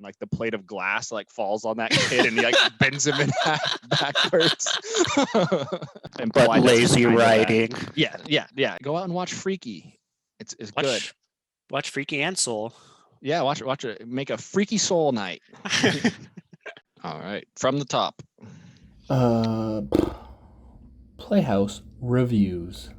when like the plate of glass like falls on that kid and he like bends him in half backwards. But lazy writing. Yeah. Go out and watch Freaky. It's good. Watch Freaky and Soul. Yeah, watch it. Make a Freaky Soul night. All right, from the top. Playhouse reviews.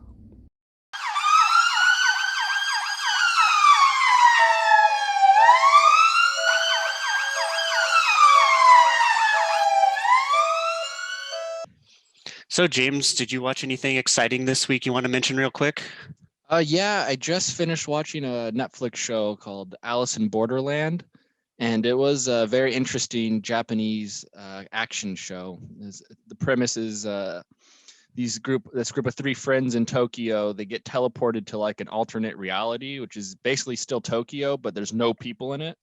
So, James, did you watch anything exciting this week you want to mention real quick? Yeah, I just finished watching a Netflix show called Alice in Borderland, and it was a very interesting Japanese action show. The premise is this group of 3 friends in Tokyo, they get teleported to like an alternate reality, which is basically still Tokyo, but there's no people in it.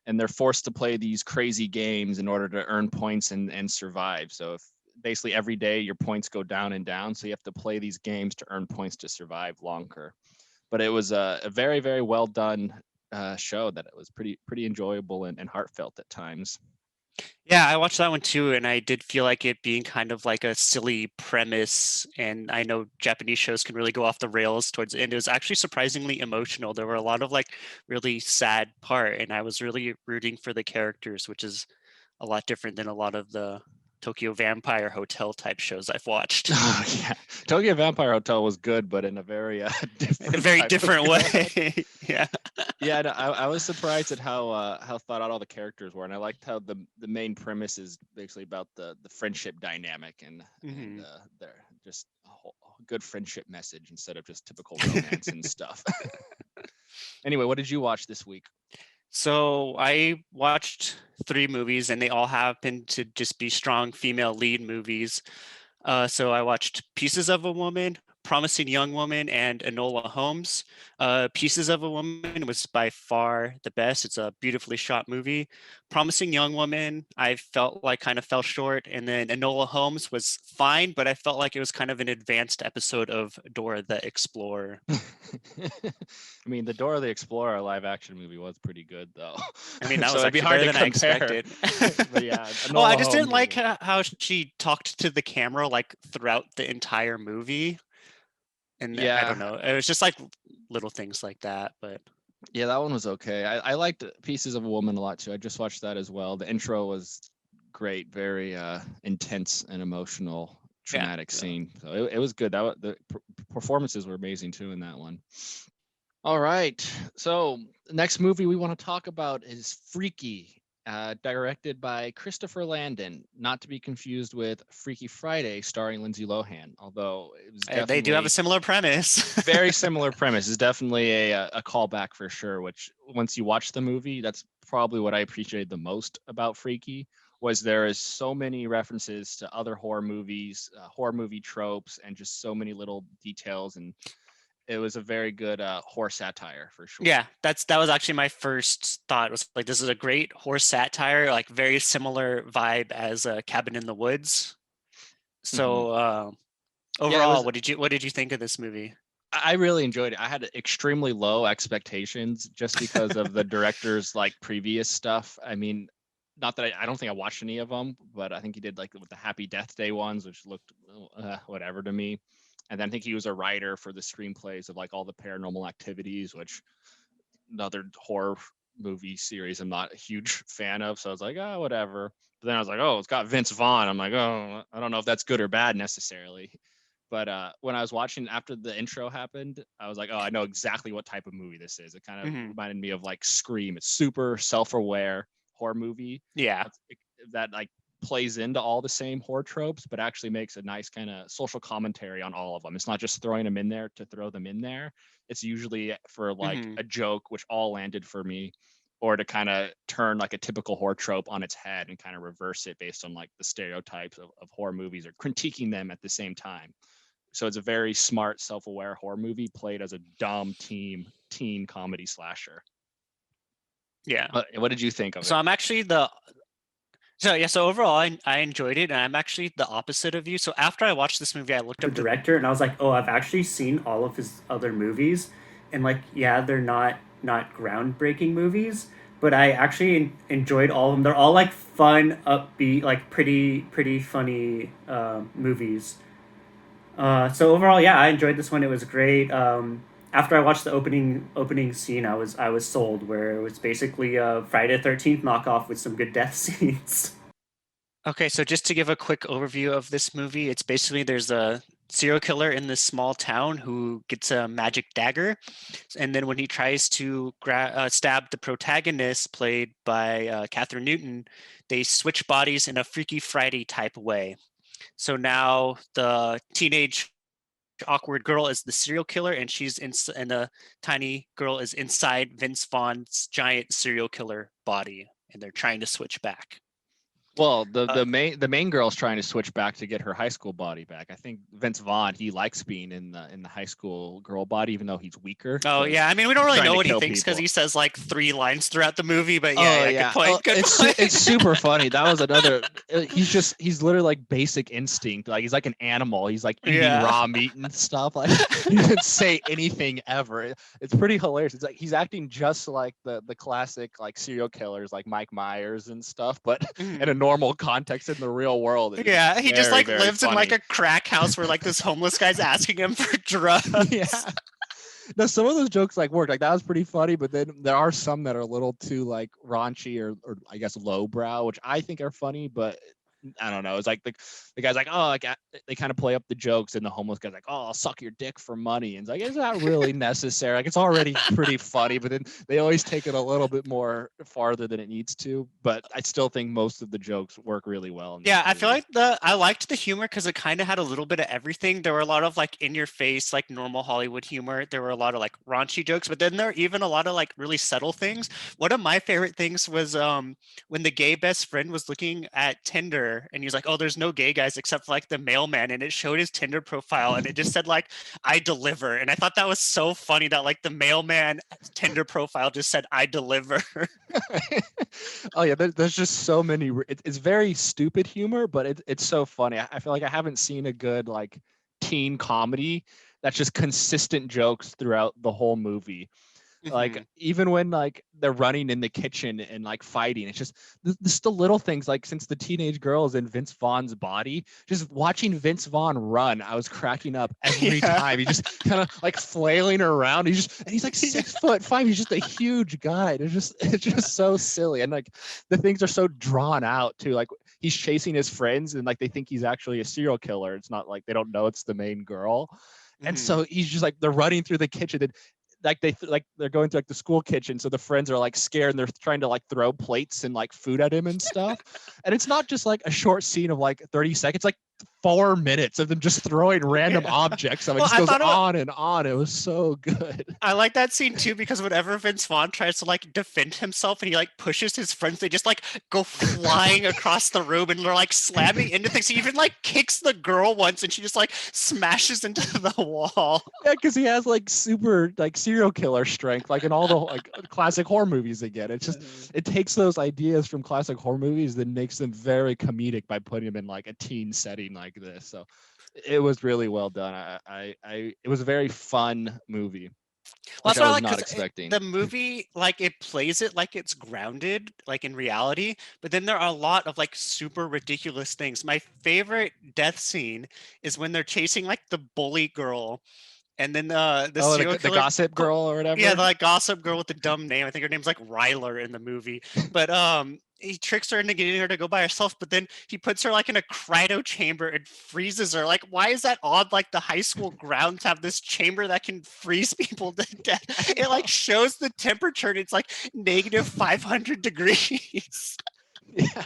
And they're forced to play these crazy games in order to earn points and survive. So if basically every day your points go down and down, so you have to play these games to earn points to survive longer. But it was a very, very well done show that it was pretty enjoyable and heartfelt at times. Yeah, I watched that one too, and I did feel like it being kind of like a silly premise. And I know Japanese shows can really go off the rails towards the end. It was actually surprisingly emotional. There were a lot of like really sad part, and I was really rooting for the characters, which is a lot different than a lot of the Tokyo Vampire Hotel type shows I've watched. Oh, yeah, Tokyo Vampire Hotel was good, but in a very different way. Yeah. Yeah, I was surprised at how thought out all the characters were, and I liked how the main premise is basically about the friendship dynamic and they're just a good friendship message instead of just typical romance and stuff. Anyway, what did you watch this week? So I watched 3 movies, and they all happen to just be strong female lead movies. So I watched Pieces of a Woman, Promising Young Woman, and Enola Holmes. Pieces of a Woman was by far the best. It's a beautifully shot movie. Promising Young Woman, I felt like kind of fell short. And then Enola Holmes was fine, but I felt like it was kind of an advanced episode of Dora the Explorer. I mean, the Dora the Explorer live action movie was pretty good, though. I mean, that so was it'd be actually hard better to than I compare. expected. But yeah, well, I Enola just didn't Holmes like how she talked to the camera like throughout the entire movie. And I don't know. It was just like little things like that, but yeah, that one was okay. I liked Pieces of a Woman a lot too. I just watched that as well. The intro was great, very intense and emotional, dramatic scene. So it was good. The performances were amazing too in that one. All right. So the next movie we want to talk about is Freaky, directed by Christopher Landon, not to be confused with Freaky Friday starring Lindsay Lohan, although it was they do have a similar premise. Very similar premise. It's definitely a callback for sure, which once you watch the movie, that's probably what I appreciated the most about Freaky, was there is so many references to other horror movies, horror movie tropes, and just so many little details, and it was a very good horror satire for sure. Yeah, that was actually my first thought. It was like, this is a great horror satire, like very similar vibe as Cabin in the Woods. So overall, what did you think of this movie? I really enjoyed it. I had extremely low expectations just because of the director's like previous stuff. I mean, not that I don't think I watched any of them, but I think he did like with the Happy Death Day ones, which looked whatever to me. And then I think he was a writer for the screenplays of like all the Paranormal Activities, which another horror movie series I'm not a huge fan of. So I was like, oh, whatever. But then I was like, oh, it's got Vince Vaughn. I'm like, oh, I don't know if that's good or bad necessarily. But when I was watching after the intro happened, I was like, oh, I know exactly what type of movie this is. It kind of reminded me of like Scream. It's super self-aware horror movie. Yeah. That like plays into all the same horror tropes, but actually makes a nice kind of social commentary on all of them. It's not just throwing them in there to throw them in there. It's usually for like a joke, which all landed for me, or to kind of turn like a typical horror trope on its head and kind of reverse it based on like the stereotypes of horror movies or critiquing them at the same time. So it's a very smart, self-aware horror movie played as a dumb teen comedy slasher. Yeah. What did you think of it? So I'm actually so overall, I enjoyed it, and I'm actually the opposite of you. So after I watched this movie, I looked up the director, and I was like, oh, I've actually seen all of his other movies, and like, yeah, they're not groundbreaking movies, but I actually enjoyed all of them. They're all like fun, upbeat, like pretty funny movies. So overall, yeah, I enjoyed this one. It was great. After I watched the opening scene, I was sold. Where it was basically a Friday 13th knockoff with some good death scenes. Okay, so just to give a quick overview of this movie, it's basically there's a serial killer in this small town who gets a magic dagger, and then when he tries to stab the protagonist, played by Catherine Newton, they switch bodies in a Freaky Friday type way. So now the teenage awkward girl is the serial killer, and and the tiny girl is inside Vince Vaughn's giant serial killer body, and they're trying to switch back. Well, the main girl's trying to switch back to get her high school body back. I think Vince Vaughn, he likes being in the high school girl body, even though he's weaker. Oh yeah, I mean we don't really trying know to what he kill thinks because people. he says like 3 lines throughout the movie. But yeah, good point. Good It's point. it's super funny. That was another. He's literally like basic instinct. Like he's like an animal. He's like eating Yeah. raw meat and stuff. Like he doesn't say anything ever. It's pretty hilarious. It's like he's acting just like the classic like serial killers like Mike Myers and stuff, but in a normal context in the real world. It's Yeah, he just very, like very lives in like funny. a crack house where like this homeless guy's asking him for drugs. Yeah. No, some of those jokes like work. Like that was pretty funny, but then there are some that are a little too like raunchy or I guess lowbrow, which I think are funny, but I don't know. It's like the guy's like, oh, like they kind of play up the jokes, and the homeless guy's like, oh, I'll suck your dick for money. And it's like, is that really necessary? Like it's already pretty funny, but then they always take it a little bit more farther than it needs to. But I still think most of the jokes work really well. Yeah, I feel like I liked the humor because it kind of had a little bit of everything. There were a lot of like in your face, like normal Hollywood humor. There were a lot of like raunchy jokes, but then there were even a lot of like really subtle things. One of my favorite things was when the gay best friend was looking at Tinder and he's like, oh, there's no gay guys except for like the mailman, and it showed his Tinder profile and it just said like I deliver. And I thought that was so funny that like the mailman Tinder profile just said I deliver. Oh yeah, there's just so many. It's very stupid humor, but it's so funny. I feel like I haven't seen a good like teen comedy that's just consistent jokes throughout the whole movie. Like even when like they're running in the kitchen and like fighting, it's just the little things. Like since the teenage girl is in Vince Vaughn's body, just watching Vince Vaughn run, I was cracking up every time. He's just kind of like flailing around. He's like 6'5". He's just a huge guy. It's just so silly, and like the things are so drawn out too. Like he's chasing his friends, and like they think he's actually a serial killer. It's not like they don't know it's the main girl. And so he's just like they're running through the kitchen, and like they're going to like the school kitchen, so the friends are like scared and they're trying to like throw plates and like food at him and stuff. And it's not just like a short scene of like 30 seconds, like 4 minutes of them just throwing random objects. It just goes on and on. It was so good. I like that scene too because whenever Vince Vaughn tries to like defend himself and he like pushes his friends, they just like go flying across the room and they're like slamming into things. He even like kicks the girl once and she just like smashes into the wall. Yeah, because he has like super like serial killer strength, like in all the like classic horror movies again. It's just it takes those ideas from classic horror movies that makes them very comedic by putting them in like a teen setting like this. So it was really well done. It was a very fun movie. Well, Which I was not expecting. The movie, like it plays it like it's grounded, like in reality, but then there are a lot of like super ridiculous things. My favorite death scene is when they're chasing like the bully girl, and then the gossip girl or whatever. Yeah, the like gossip girl with the dumb name. I think her name's like Ryler in the movie. But he tricks her into getting her to go by herself, but then he puts her like in a cryo chamber and freezes her. Like, why is that odd? Like the high school grounds have this chamber that can freeze people to death. It like shows the temperature and it's like negative 500 degrees. Yeah.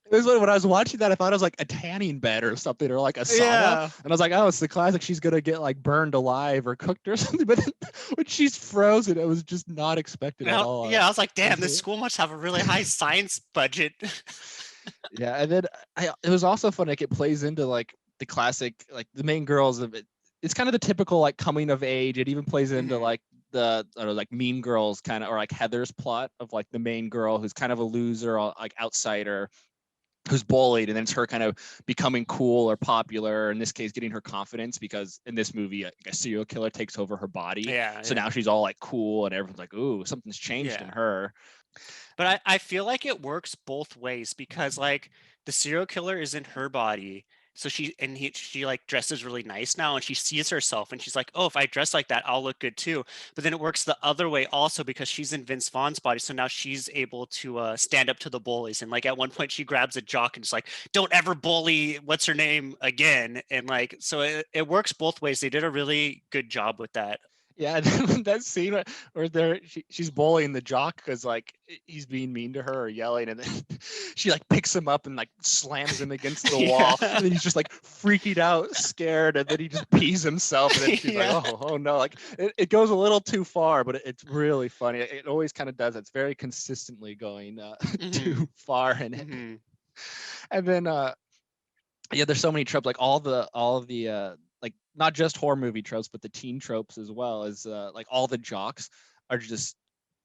It was when I was watching that, I thought it was like a tanning bed or something, or like a sauna. Yeah. And I was like, oh, it's the classic. She's going to get like burned alive or cooked or something. But when she's frozen, it was just not expected at all. Yeah, I was like, damn, this school must have a really high science budget. Yeah. And then it was also fun. Like it plays into like the classic, like the main girls of it. It's kind of the typical like coming of age. It even plays into like the like Mean Girls kind of, or like Heather's plot of like the main girl who's kind of a loser, or like outsider, who's bullied, and then it's her kind of becoming cool or popular, in this case getting her confidence, because in this movie a serial killer takes over her body. So now she's all like cool and everyone's like, ooh, something's changed in her. But I feel like it works both ways because like the serial killer is in her body. So she like dresses really nice now and she sees herself and she's like, oh, if I dress like that, I'll look good too. But then it works the other way also because she's in Vince Vaughn's body. So now she's able to stand up to the bullies. And like at one point she grabs a jock and just like, don't ever bully what's her name again. And like, so it works both ways. They did a really good job with that. Yeah, that scene where she's bullying the jock because like he's being mean to her or yelling, and then she like picks him up and like slams him against the wall, and then he's just like freaking out, scared, and then he just pees himself, and then she's Yeah. like, oh no, like it goes a little too far, but it's really funny. It always kind of does. It's very consistently going too far in it, and then yeah, there's so many tropes, like all of the like not just horror movie tropes, but the teen tropes as well as like all the jocks are just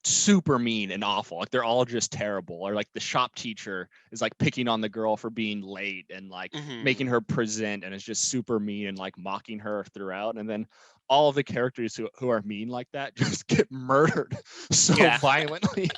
super mean and awful. Like they're all just terrible. Or like the shop teacher is like picking on the girl for being late and like making her present and is just super mean and like mocking her throughout. And then all of the characters who are mean like that just get murdered so violently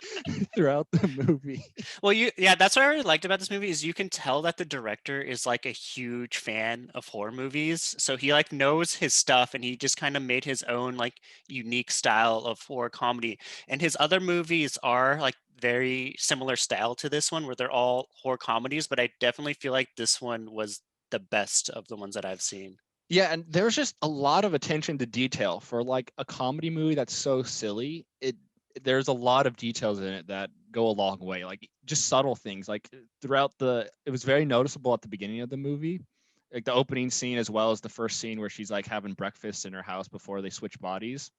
throughout the movie. Well, yeah, that's what I really liked about this movie is you can tell that the director is like a huge fan of horror movies. So he like knows his stuff and he just kind of made his own like unique style of horror comedy. And his other movies are like very similar style to this one where they're all horror comedies, but I definitely feel like this one was the best of the ones that I've seen. Yeah, and there's just a lot of attention to detail for like a comedy movie that's so silly. There's a lot of details in it that go a long way, like just subtle things. Like it was very noticeable at the beginning of the movie, like the opening scene as well as the first scene where she's like having breakfast in her house before they switch bodies.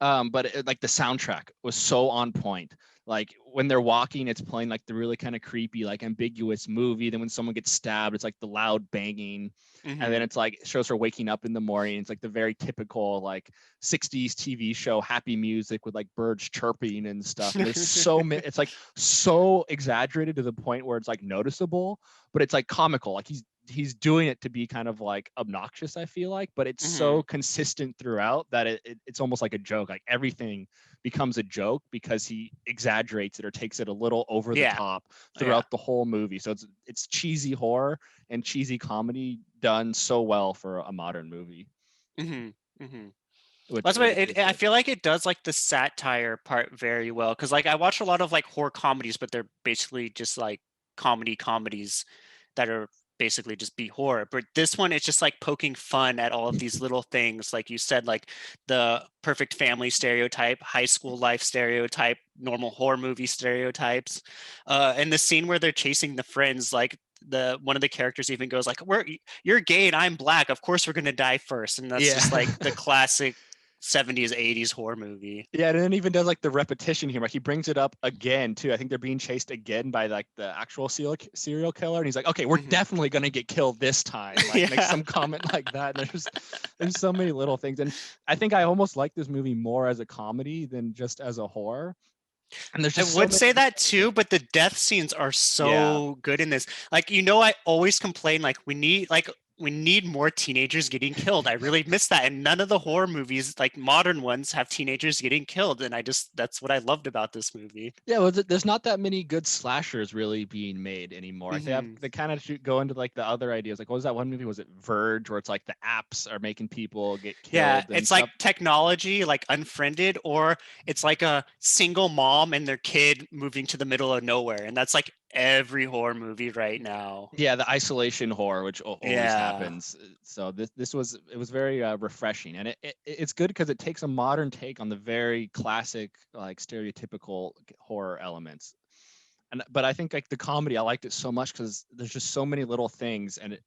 But like the soundtrack was so on point. Like when they're walking, it's playing like the really kind of creepy, like ambiguous movie. Then when someone gets stabbed, it's like the loud banging. And then it's like it shows her waking up in the morning. It's like the very typical like 60s TV show, happy music with like birds chirping and stuff. And there's it's like so exaggerated to the point where it's like noticeable, but it's like comical. Like he's doing it to be kind of like obnoxious, I feel like, but it's so consistent throughout that it's almost like a joke. Like everything becomes a joke because he exaggerates it or takes it a little over the top throughout the whole movie. So it's cheesy horror and cheesy comedy done so well for a modern movie. That's what I feel like it does like the satire part very well because like I watch a lot of like horror comedies, but they're basically just like comedies that are basically just be horror. But this one, it's just like poking fun at all of these little things, like you said, like the perfect family stereotype, high school life stereotype, normal horror movie stereotypes, and the scene where they're chasing the friends, like one of the characters even goes like, you're gay and I'm black, of course we're gonna die first. And that's just like the classic 70s 80s horror movie. Yeah, and then even does like the repetition here. Like he brings it up again too. I think they're being chased again by like the actual serial killer, and he's like, "Okay, we're definitely gonna get killed this time." Like make some comment like that. And there's so many little things, and I think I almost like this movie more as a comedy than just as a horror. And there's just I would say that too, but the death scenes are so good in this. Like, I always complain like we need more teenagers getting killed. I really miss that. And none of the horror movies, like modern ones, have teenagers getting killed. And that's what I loved about this movie. Yeah, well, there's not that many good slashers really being made anymore. They kind of go into like the other ideas. Like, what was that one movie? Was it Verge, where it's like the apps are making people get killed? Yeah, it's like technology, like Unfriended, or it's like a single mom and their kid moving to the middle of nowhere. And that's like every horror movie right now. Yeah, the isolation horror, which always happens. So it was very refreshing, and it's good because it takes a modern take on the very classic like stereotypical horror elements. But I think like the comedy, I liked it so much because there's just so many little things, and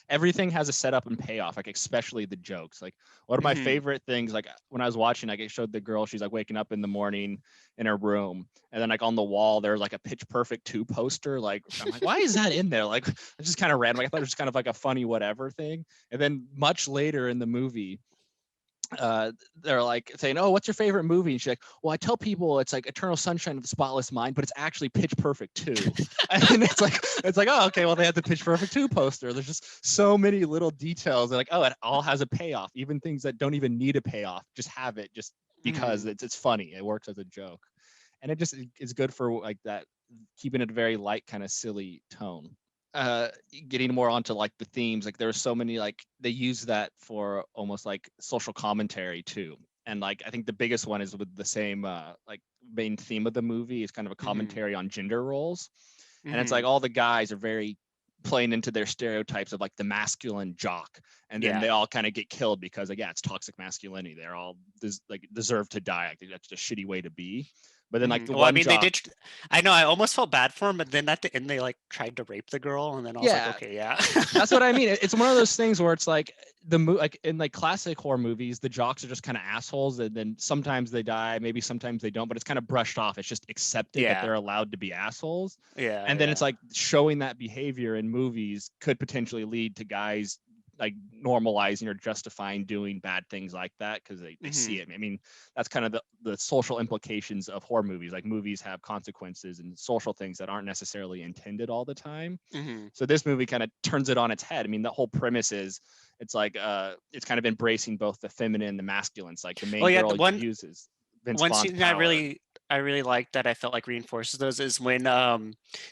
everything has a setup and payoff, like especially the jokes. Like one of my favorite things, like when I was watching, like it showed the girl, she's like waking up in the morning in her room, and then like on the wall there's like a Pitch Perfect 2 poster. Like I'm like, why is that in there? Like it's just kind of random. Like, I thought it was just kind of like a funny whatever thing. And then much later in the movie, they're like saying, "Oh, what's your favorite movie?" And she's like, "Well, I tell people it's like Eternal Sunshine of the Spotless Mind, but it's actually Pitch Perfect 2." And it's like, oh, okay, well, they had the Pitch Perfect 2 poster. There's just so many little details. They're like, oh, it all has a payoff. Even things that don't even need a payoff just have it just because it's funny. It works as a joke. and it just is good for like that, keeping it a very light kind of silly tone. uh Getting more onto like the themes, like there are so many, like they use that for almost like social commentary too. And like I think the biggest one is with the same like main theme of the movie is kind of a commentary on gender roles. And it's like all the guys are very playing into their stereotypes of like the masculine jock, and then they all kind of get killed because like, yeah, it's toxic masculinity, they're all like deserve to die. I think that's just a shitty way to be. But then like the Well, I one mean, they jock, did. I know. I almost felt bad for him, but then at the end, they like tried to rape the girl, and then I was like, yeah, okay, yeah. that's what I mean. It's one of those things where it's like like in like classic horror movies, the jocks are just kind of assholes, and then sometimes they die, maybe sometimes they don't, but it's kind of brushed off. It's just accepted that Yeah. they're allowed to be assholes. Yeah. And then it's like showing that behavior in movies could potentially lead to guys like normalizing or justifying doing bad things like that because they see it. I mean, that's kind of the social implications of horror movies. Like movies have consequences and social things that aren't necessarily intended all the time. So this movie kind of turns it on its head. I mean, the whole premise is it's like it's kind of embracing both the feminine and the masculine. It's like the main girl uses Vince one Vaughn's scene power. I really liked that I felt like reinforces those is when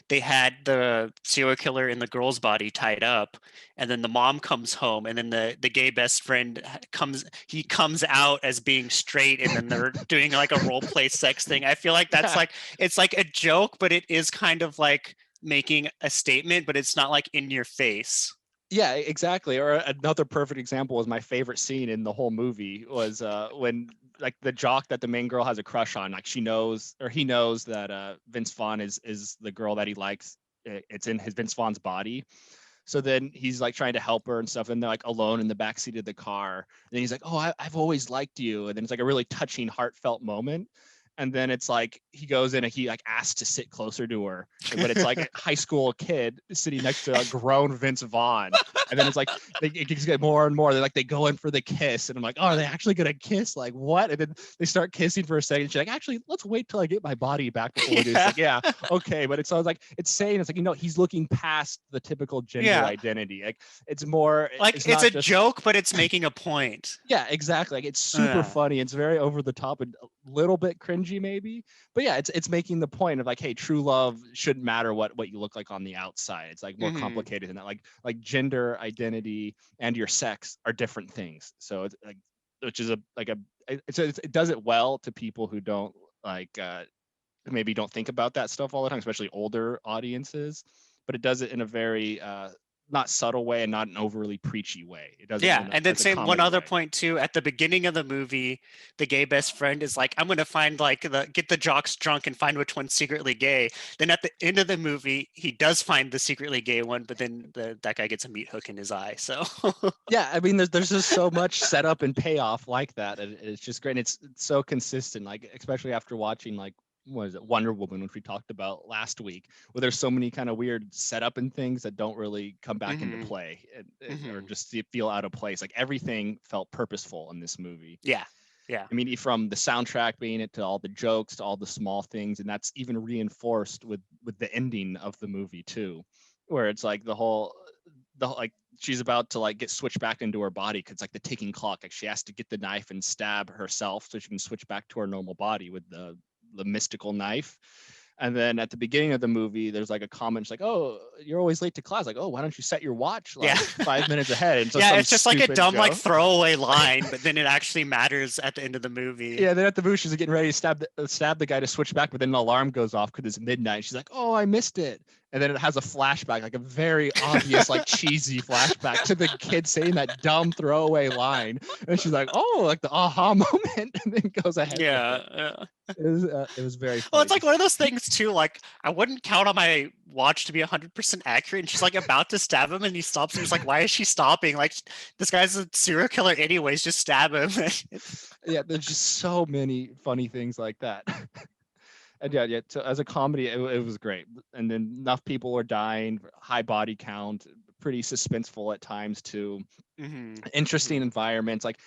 they had the serial killer in the girl's body tied up, and then the mom comes home, and then the gay best friend comes out as being straight, and then they're doing like a role play sex thing. I feel like that's like it's like a joke, but it is kind of like making a statement, but it's not like in your face. Yeah, exactly. Or another perfect example was my favorite scene in the whole movie was when like the jock that the main girl has a crush on, like she knows or he knows that Vince Vaughn is the girl that he likes. It's in his Vince Vaughn's body. So then he's like trying to help her and stuff, and they're like alone in the backseat of the car. And then he's like, "Oh, I've always liked you." And then it's like a really touching, heartfelt moment. And then it's like he goes in and he like asks to sit closer to her, but it's like a high school kid sitting next to a grown Vince Vaughn. And then it's like it gets more and more. They go in for the kiss, and I'm like, oh, are they actually gonna kiss? Like what? And then they start kissing for a second. She's like, actually, let's wait till I get my body back before we do this. Like, yeah, okay. But it's always like it's saying it's like he's looking past the typical gender identity. Like it's more like it's a joke, but it's making a point. Yeah, exactly. Like it's super funny. It's very over the top and a little bit cringy, maybe. But yeah, it's making the point of like, hey, true love shouldn't matter what you look like on the outside. It's like more complicated than that. Like gender identity and your sex are different things. So it's like, which is it does it well to people who don't like maybe don't think about that stuff all the time, especially older audiences. But it does it in a very not subtle way and not an overly preachy way. It does it and then same one other point too. At the beginning of the movie, the gay best friend is like, "I'm gonna find get the jocks drunk and find which one's secretly gay." Then at the end of the movie, he does find the secretly gay one, but then that guy gets a meat hook in his eye. So yeah, I mean, there's just so much setup and payoff like that. It's just great. And it's so consistent, like especially after watching like what is it, Wonder Woman, which we talked about last week, where there's so many kind of weird setup and things that don't really come back into play or just feel out of place. Like everything felt purposeful in this movie. Yeah. I mean, from the soundtrack being it to all the jokes to all the small things, and that's even reinforced with the ending of the movie too, where it's like the whole like she's about to like get switched back into her body because like the ticking clock, like she has to get the knife and stab herself so she can switch back to her normal body with the mystical knife. And then at the beginning of the movie, there's like a comment like, "Oh, you're always late to class." Like, "Oh, why don't you set your watch like 5 minutes ahead?" And so it's just like a dumb joke. like throwaway line, but then it actually matters at the end of the movie. Yeah, then at the movie, she's getting ready to stab the guy to switch back, but then an alarm goes off because it's midnight. She's like, "Oh, I missed it." And then it has a flashback, like a very obvious, like cheesy flashback to the kid saying that dumb throwaway line. And she's like, "Oh, like the aha moment," and then goes ahead. Yeah. It was very funny. Well, it's like one of those things too. Like I wouldn't count on my watch to be 100% accurate. And she's like about to stab him, and he stops. And he's like, "Why is she stopping? Like this guy's a serial killer, anyways. Just stab him." Yeah, there's just so many funny things like that. And yeah. So as a comedy, it was great. And then enough people were dying, high body count, pretty suspenseful at times too. Interesting environments, like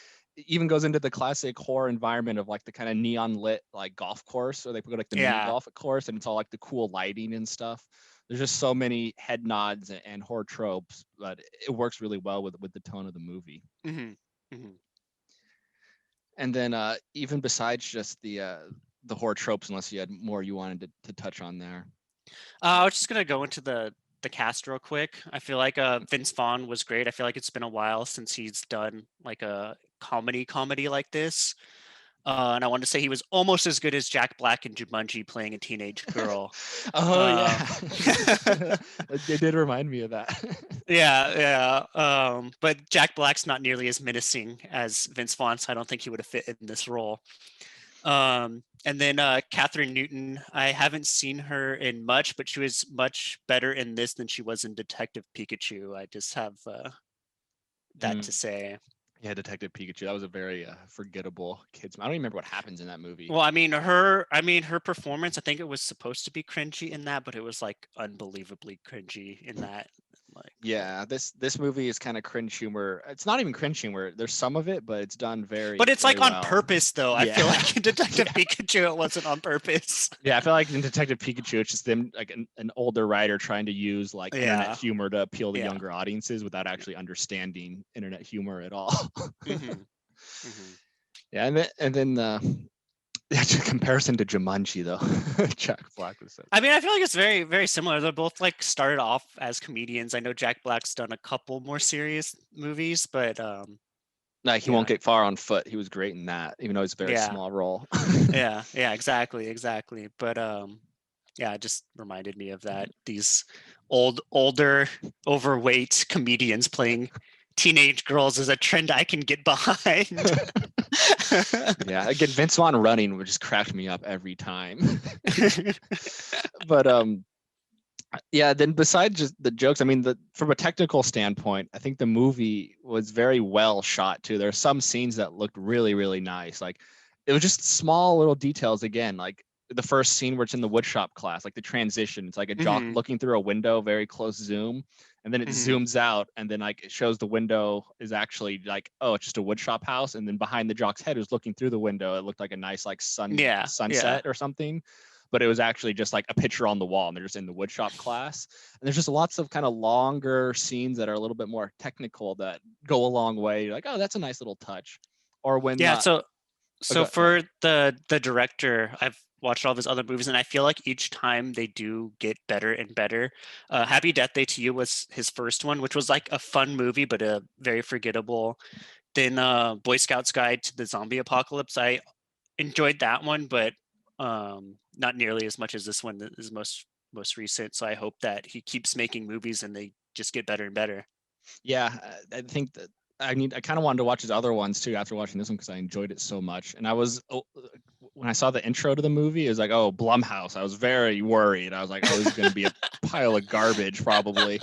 even goes into the classic horror environment of like the kind of neon lit like golf course, or they put like the mini golf course, and it's all like the cool lighting and stuff. There's just so many head nods and horror tropes, but it works really well with the tone of the movie. And then even besides just the the horror tropes unless you had more you wanted to touch on there. I was just gonna go into the cast real quick. I feel like Vince Vaughn was great. I feel like it's been a while since he's done like a comedy like this. And I wanted to say he was almost as good as Jack Black in Jumanji playing a teenage girl. Oh yeah, Um, it did remind me of that. yeah. But Jack Black's not nearly as menacing as Vince Vaughn, so I don't think he would have fit in this role. And then Catherine Newton, I haven't seen her in much, but she was much better in this than she was in Detective Pikachu. I just have that to say. Yeah, Detective Pikachu. That was a very forgettable kids. I don't even remember what happens in that movie. Well, I mean her performance, I think it was supposed to be cringy in that, but it was like unbelievably cringy in that. Like, yeah, this movie is kind of cringe humor. It's not even cringe humor. There's some of it, but it's done very. But it's very like on well. purpose, though. Yeah. I feel like in Detective Pikachu, it wasn't on purpose. Yeah, I feel like in Detective Pikachu, it's just them like an older writer trying to use like internet humor to appeal to younger audiences without actually understanding internet humor at all. Yeah, and then the comparison to Jumanji though, Jack Black was. I mean, I feel like it's very, very similar. They're both like started off as comedians. I know Jack Black's done a couple more serious movies, but like he won't get far on foot. He was great in that, even though it's a very small role. yeah, exactly. But yeah, it just reminded me of that. These older, overweight comedians playing teenage girls is a trend I can get behind. Yeah, again, Vince Vaughn running would just crack me up every time. But yeah, then besides just the jokes, I mean, from a technical standpoint, I think the movie was very well shot too. There are some scenes that looked really, really nice. Like it was just small little details again, like the first scene where it's in the woodshop class, like the transition. It's like a jock looking through a window, very close zoom, and then it zooms out, and then like it shows the window is actually like, oh, it's just a woodshop house, and then behind the jock's head who's looking through the window, it looked like a nice like sunset or something. But it was actually just like a picture on the wall, and they're just in the woodshop class. And there's just lots of kind of longer scenes that are a little bit more technical that go a long way. You're like, oh, that's a nice little touch. Or when so for the director, I've watched all of his other movies, and I feel like each time they do get better and better. Happy Death Day to You was his first one, which was like a fun movie, but a very forgettable. Then Boy Scout's Guide to the Zombie Apocalypse, I enjoyed that one, but not nearly as much as this one that is most recent. So I hope that he keeps making movies and they just get better and better. Yeah, I think that I kind of wanted to watch his other ones too after watching this one because I enjoyed it so much. And I was when I saw the intro to the movie, it was like, oh, Blumhouse. I was very worried. I was like, oh, this is going to be a pile of garbage probably.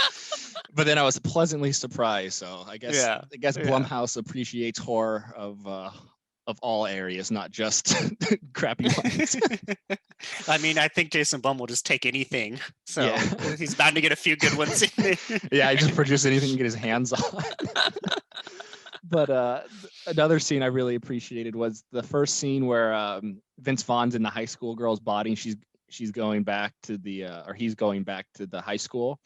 But then I was pleasantly surprised. So I guess Blumhouse appreciates horror of all areas, not just crappy ones. I mean, I think Jason Blum will just take anything. So he's bound to get a few good ones in there. Yeah, he just produce anything he can get his hands on. But another scene I really appreciated was the first scene where Vince Vaughn's in the high school girl's body, and she's going back to he's going back to the high school.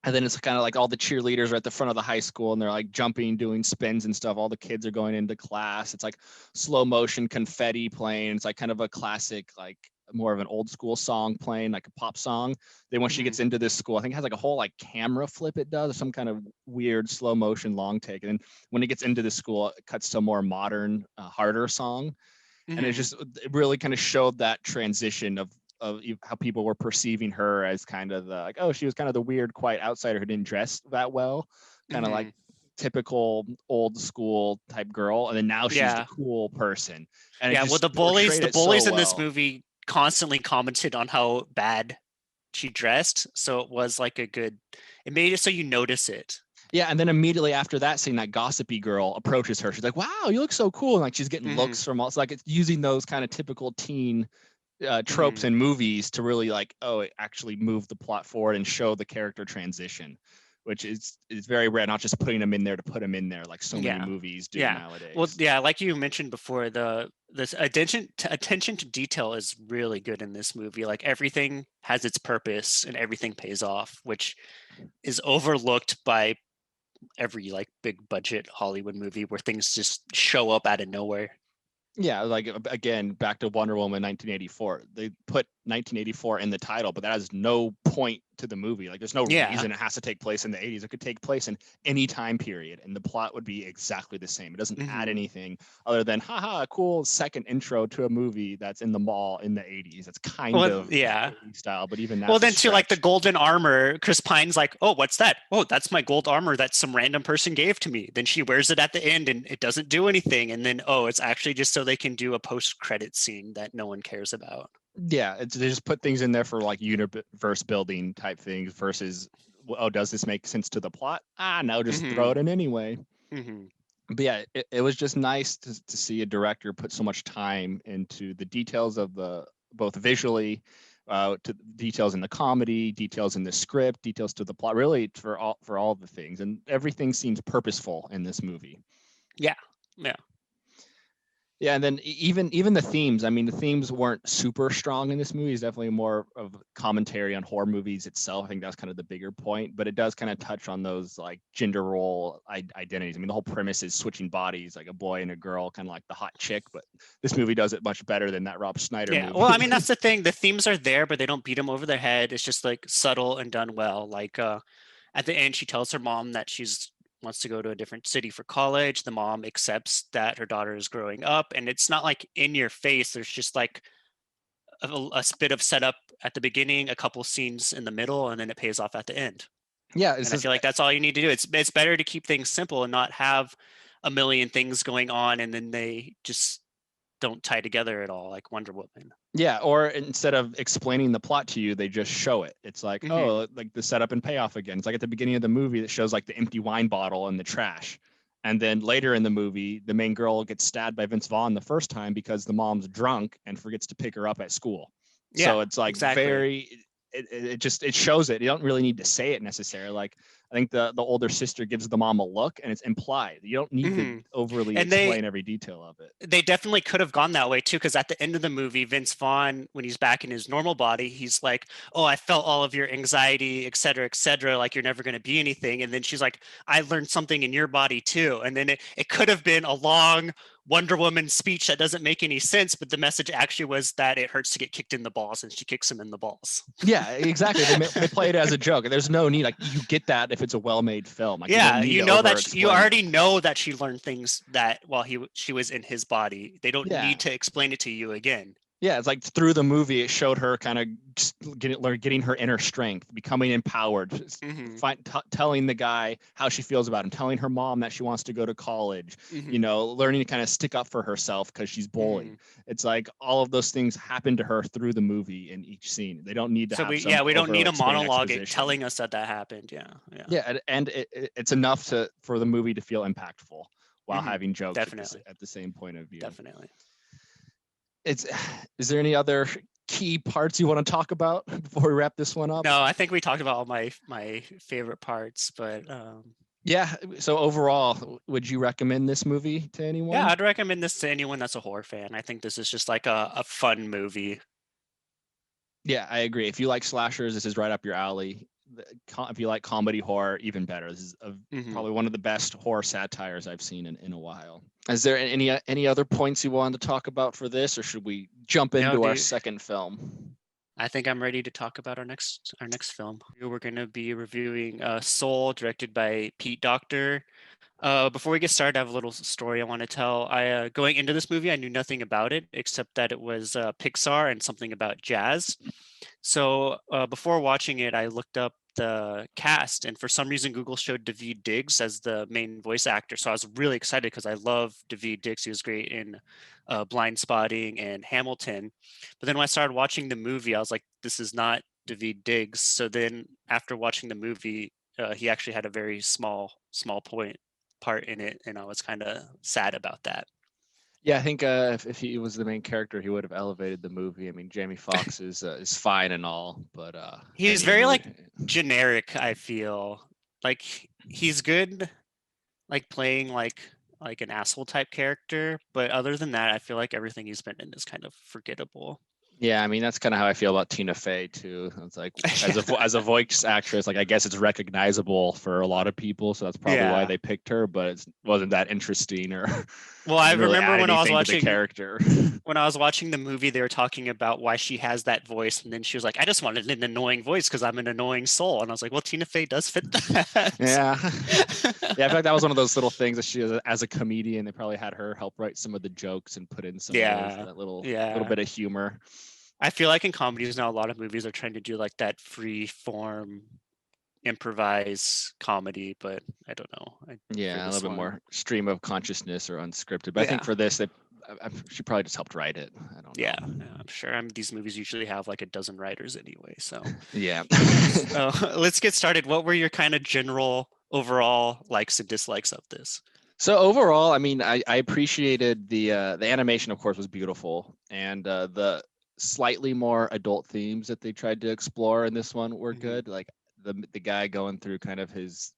And then it's kind of like all the cheerleaders are at the front of the high school and they're like jumping, doing spins and stuff. All the kids are going into class. It's like slow motion confetti playing. It's like kind of a classic, like more of an old school song playing, like a pop song. Then when she gets into this school, I think it has like a whole like camera flip it does, some kind of weird slow motion long take. And then when it gets into the school, it cuts to a more modern, harder song. And it really kind of showed that transition of how people were perceiving her as kind of like, oh, she was kind of the weird, quiet outsider who didn't dress that well, kind of like typical old school type girl. And then now she's the cool person. And well, the bullies in this movie constantly commented on how bad she dressed. So it was like it made it so you notice it. Yeah, and then immediately after that scene, that gossipy girl approaches her. She's like, wow, you look so cool. And like she's getting looks from all, it's like it's using those kind of typical teen tropes in movies to really like, it actually move the plot forward and show the character transition, which is very rare, not just putting them in there to put them in there like so many movies do nowadays. Well, like you mentioned before, this attention to detail is really good in this movie. Like everything has its purpose and everything pays off, which is overlooked by every like big budget Hollywood movie where things just show up out of nowhere. Yeah, like again, back to Wonder Woman 1984. They put 1984 in the title, but that has no point to the movie. Like there's no Yeah. reason it has to take place in the 80s. It could take place in any time period and the plot would be exactly the same. It doesn't add anything other than haha, cool second intro to a movie that's in the mall in the 80s. It's kind of Yeah. 80s style, but even that's Well, a then too, like the stretch. golden armor, Chris Pine's like, oh, what's that? Oh, that's my gold armor that some random person gave to me. Then she wears it at the end and it doesn't do anything. And then, oh, it's actually just so they can do a post-credit scene that no one cares about. Yeah, they just put things in there for like universe building type things versus, oh, does this make sense to the plot? No, just throw it in anyway. But yeah, it was just nice to see a director put so much time into the details of the both visually, to details in the comedy, details in the script, details to the plot, really for all the things, and everything seems purposeful in this movie. Yeah. Yeah, and then even the themes. I mean, the themes weren't super strong in this movie. It's definitely more of commentary on horror movies itself. I think that's kind of the bigger point, but it does kind of touch on those like gender role identities. I mean, the whole premise is switching bodies, like a boy and a girl, kind of like the hot chick. But this movie does it much better than that Rob Schneider movie. Well, I mean, that's the thing. The themes are there, but they don't beat them over their head. It's just like subtle and done well. Like at the end, she tells her mom that she's wants to go to a different city for college. The mom accepts that her daughter is growing up, and it's not like in your face. There's just like a bit of setup at the beginning, a couple scenes in the middle, and then it pays off at the end. Yeah, and I feel like that's all you need to do. It's better to keep things simple and not have a million things going on, and then they just don't tie together at all, like Wonder Woman. Yeah, or instead of explaining the plot to you, they just show it. It's like, oh, like the setup and payoff again. It's like at the beginning of the movie that shows like the empty wine bottle in the trash. And then later in the movie, the main girl gets stabbed by Vince Vaughn the first time because the mom's drunk and forgets to pick her up at school. So it's like very, it shows it. You don't really need to say it necessarily. Like I think the older sister gives the mom a look and it's implied. You don't need to overly explain every detail of it. They definitely could have gone that way too, because at the end of the movie, Vince Vaughn, when he's back in his normal body, he's like, oh, I felt all of your anxiety, et cetera, like you're never going to be anything. And then she's like, I learned something in your body too. And then it could have been a long Wonder Woman speech that doesn't make any sense, but the message actually was that it hurts to get kicked in the balls, and she kicks him in the balls. Yeah, exactly. They play it as a joke. There's no need, like you get that if it's a well-made film. Like, you know that you already know that she learned things that while she was in his body. They don't need to explain it to you again. Yeah, it's like through the movie, it showed her kind of getting her inner strength, becoming empowered, telling the guy how she feels about him, telling her mom that she wants to go to college, learning to kind of stick up for herself because she's bullied. It's like all of those things happen to her through the movie in each scene. They don't need to we don't need a monologue telling us that happened. Yeah, and it's enough for the movie to feel impactful while having jokes at the same point of view. Definitely. Is there any other key parts you want to talk about before we wrap this one up? No, I think we talked about all my favorite parts, but yeah. So overall, would you recommend this movie to anyone? Yeah, I'd recommend this to anyone that's a horror fan. I think this is just like a fun movie. Yeah, I agree. If you like slashers, this is right up your alley. If you like comedy horror, even better. This is probably one of the best horror satires I've seen in a while. Is there any other points you wanted to talk about for this, or should we jump into our second film? I think I'm ready to talk about our next film. We're going to be reviewing Soul, directed by Pete Docter. Before we get started, I have a little story I want to tell. Going into this movie, I knew nothing about it except that it was Pixar and something about jazz. So before watching it, I looked up the cast, and for some reason Google showed Daveed Diggs as the main voice actor. So I was really excited because I love Daveed Diggs. He was great in Blind Spotting and Hamilton. But then when I started watching the movie, I was like, this is not Daveed Diggs. So then after watching the movie, he actually had a very small part in it, and I was kind of sad about that. Yeah, I think if he was the main character, he would have elevated the movie. I mean, Jamie Foxx is fine and all, but he's very like generic. I feel like he's good, like playing like an asshole type character, but other than that, I feel like everything he's been in is kind of forgettable. Yeah, I mean that's kind of how I feel about Tina Fey too. It's like as a voice actress, like I guess it's recognizable for a lot of people, so that's probably why Yeah. they picked her. But it wasn't that interesting or Well, I didn't really remember add when I was anything to the watching character. the movie, they were talking about why she has that voice, and then she was like, "I just wanted an annoying voice because I'm an annoying soul." And I was like, "Well, Tina Fey does fit that." Yeah, yeah. I feel like that was one of those little things that she, as a comedian, they probably had her help write some of the jokes and put in some of those Yeah. that little Yeah. bit of humor. I feel like in comedies now, a lot of movies are trying to do like that free form improvise comedy, but I don't know. For Yeah, a this little bit one, more stream of consciousness or unscripted. But I yeah, think for this, she probably just helped write it. I don't yeah, know. I'm sure. These movies usually have like a dozen writers anyway. So Yeah. let's get started. What were your kind of general overall likes and dislikes of this? So overall, I mean, I appreciated the animation, of course, was beautiful, and the slightly more adult themes that they tried to explore in this one were good. Like the guy going through kind of his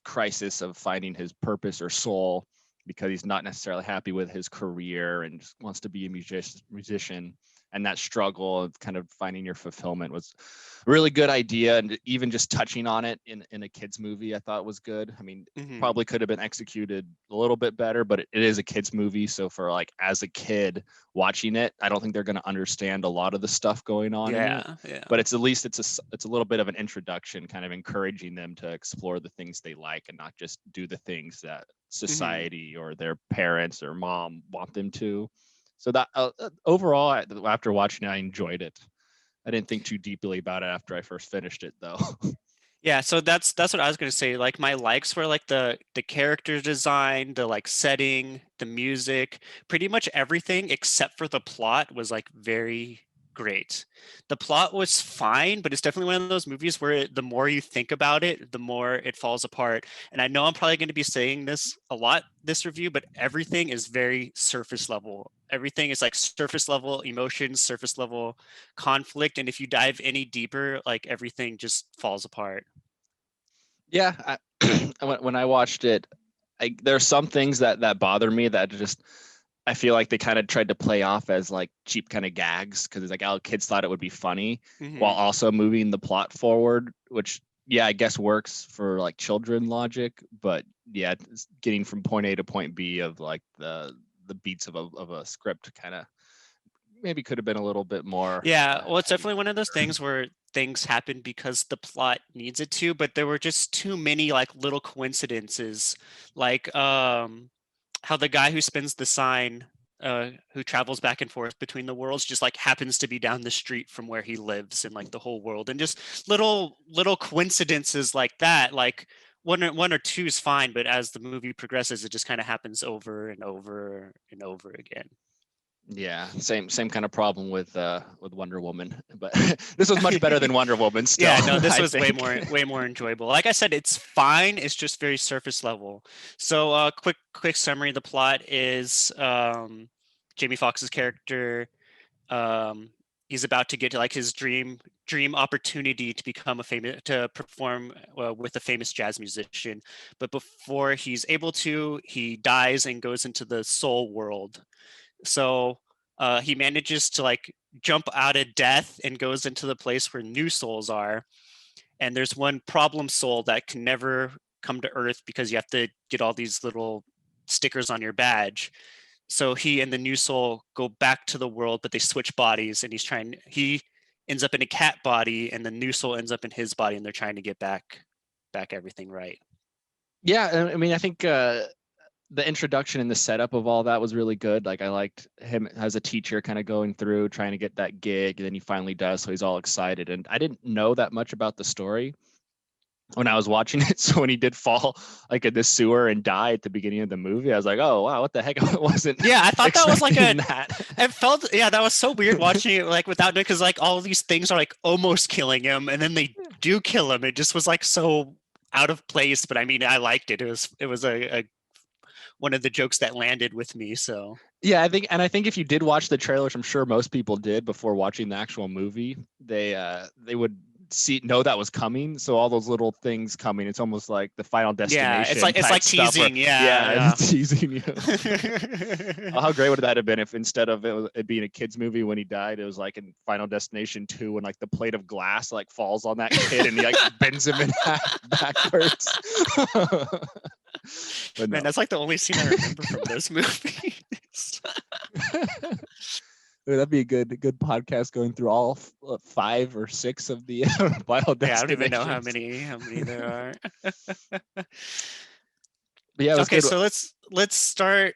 crisis of finding his purpose or soul because he's not necessarily happy with his career and just wants to be a musician, and that struggle of kind of finding your fulfillment was a really good idea. And even just touching on it in a kids movie, I thought was good. I mean, probably could have been executed a little bit better, but it is a kids movie, so for like as a kid watching it, I don't think they're going to understand a lot of the stuff going on in it. Yeah. But it's at least it's a little bit of an introduction, kind of encouraging them to explore the things they like and not just do the things that society or their parents or mom want them to. So that overall, after watching it, I enjoyed it. I didn't think too deeply about it after I first finished it, though. Yeah, so that's what I was gonna say. Like my likes were like the character design, the like setting, the music, pretty much everything except for the plot was like very great. The plot was fine, but it's definitely one of those movies where the more you think about it, the more it falls apart. And I know I'm probably going to be saying this a lot this review, but everything is very surface level. Everything is like surface level emotions, surface level conflict, and if you dive any deeper, like everything just falls apart. Yeah, when I watched it, there are some things that bother me that just I feel like they kind of tried to play off as like cheap kind of gags because it's like, oh, kids thought it would be funny while also moving the plot forward, which yeah, I guess works for like children logic, but yeah, getting from point A to point B of like the beats of a script kind of maybe could have been a little bit more. Yeah, well, it's definitely one of those things where things happen because the plot needs it to, but there were just too many like little coincidences, like how the guy who spins the sign, who travels back and forth between the worlds, just like happens to be down the street from where he lives in like the whole world, and just little coincidences like that, like one or two is fine, but as the movie progresses, it just kind of happens over and over and over again. Yeah, same kind of problem with Wonder Woman, but this was much better than Wonder Woman still. Yeah, no, this I was think. way more enjoyable. Like I said, it's fine. It's just very surface level. So, quick summary. The plot is Jamie Foxx's character. He's about to get to like his dream opportunity to become to perform with a famous jazz musician. But before he's able to, he dies and goes into the soul world. So he manages to like jump out of death and goes into the place where new souls are. And there's one problem soul that can never come to Earth because you have to get all these little stickers on your badge. So he and the new soul go back to the world, but they switch bodies, and he ends up in a cat body, and the new soul ends up in his body, and they're trying to get back everything right. Yeah, I mean, I think the introduction and the setup of all that was really good. Like I liked him as a teacher kind of going through trying to get that gig, and then he finally does, so he's all excited. And I didn't know that much about the story when I was watching it. So when he did fall like in the sewer and die at the beginning of the movie, I was like, oh wow, what the heck? I wasn't Yeah, I thought that was like that. It felt, yeah, that was so weird watching it like without it, because like all these things are like almost killing him, and then they do kill him. It just was like so out of place, but I mean, I liked it. It was a one of the jokes that landed with me. So Yeah, I think if you did watch the trailers, I'm sure most people did before watching the actual movie, they would know that was coming. So all those little things coming, it's almost like the Final Destination. Yeah, it's like stuff teasing. where, Yeah. it's teasing you. Oh, how great would that have been if instead of it being a kid's movie when he died, it was like in Final Destination 2 when like the plate of glass like falls on that kid and he like bends him in half backwards. But Man, no. that's like the only scene I remember from those movies. That'd be a good podcast going through all 5 or 6 of the Final Destinations. Yeah, I don't even know how many there are. But yeah, it was Okay, good. so let's start